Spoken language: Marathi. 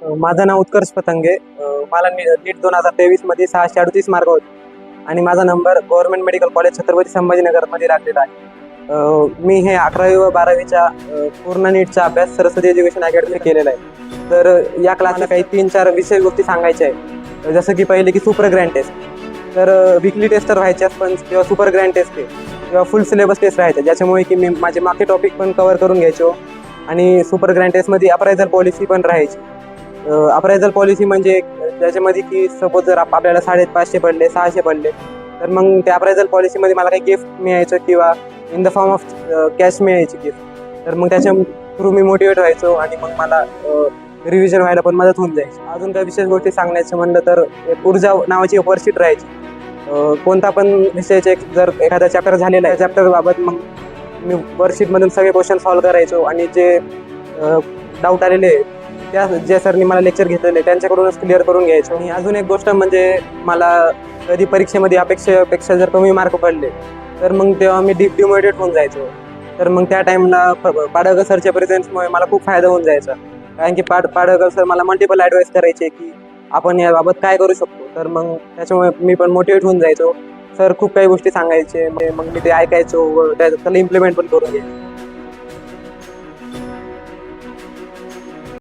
माझं नाव उत्कर्ष पतंगे. मला नीट 2023 मध्ये 638 मार्क होते आणि माझा number government medical college Chhatrapati संभाजीनगरमध्ये लागलेला आहे. मी हे 11वी व 12वीच्या पूर्ण नीटचा अभ्यास सरस्वती एज्युकेशन अकॅडमी केलेला आहे. तर या क्लासला काही 3-4 विशेष गोष्टी सांगायच्या आहेत. जसं की पहिले की सुपर ग्रँड टेस्ट. तर वीकली टेस्ट तर व्हायच्याच, पण किंवा सुपर ग्रँड टेस्ट किंवा फुल सिलेबस टेस्ट राहायच्या, ज्याच्यामुळे की मी माझे मागचे टॉपिक पण कव्हर करून घ्यायचो. आणि सुपर ग्रँड टेस्टमध्ये अप्रायझल पॉलिसी पण राहायची. अप्रायझल पॉलिसी म्हणजे ज्याच्यामध्ये की सपोज जर आपल्याला 550 पडले, 600 पडले, तर मग त्या अप्रायझल पॉलिसीमध्ये मला काही गिफ्ट मिळायचं किंवा in the form of cash मिळायची गिफ्ट. तर मग त्याच्या थ्रू मी मोटिवेट व्हायचो आणि मग मला रिव्हिजन व्हायला पण मदत होऊन जायची. अजून काही विशेष गोष्टी सांगण्याचं म्हणलं तर ऊर्जा नावाची एक वर्कशीट राहायची. कोणता पण विषयाचे जर एखादा चॅप्टर झालेला आहे, चॅप्टरबाबत मग मी वर्कशीटमधून सगळे क्वेश्चन सॉल्व्ह करायचो आणि जे डाऊट आलेले त्या ज्या सरनी मला लेक्चर घेतलेले त्यांच्याकडूनच क्लिअर करून घ्यायचो. आणि अजून एक गोष्ट म्हणजे मला कधी परीक्षेमध्ये अपेक्षेपेक्षा जर कमी मार्क पडले तर मग तेव्हा मी डिमोटिवेट होऊन जायचो. तर मग त्या टाईमला पाडळकर सरच्या प्रेझेन्समुळे मला खूप फायदा होऊन जायचा. कारण की पाडळकर सर मला मल्टिपल ॲडवाईस करायचे की आपण याबाबत काय करू शकतो. तर मग त्याच्यामुळे मी पण मोटिवेट होऊन जायचो. सर खूप काही गोष्टी सांगायचे, मग मी ते ऐकायचो व त्याला इम्प्लिमेंट पण करून घ्यायचो.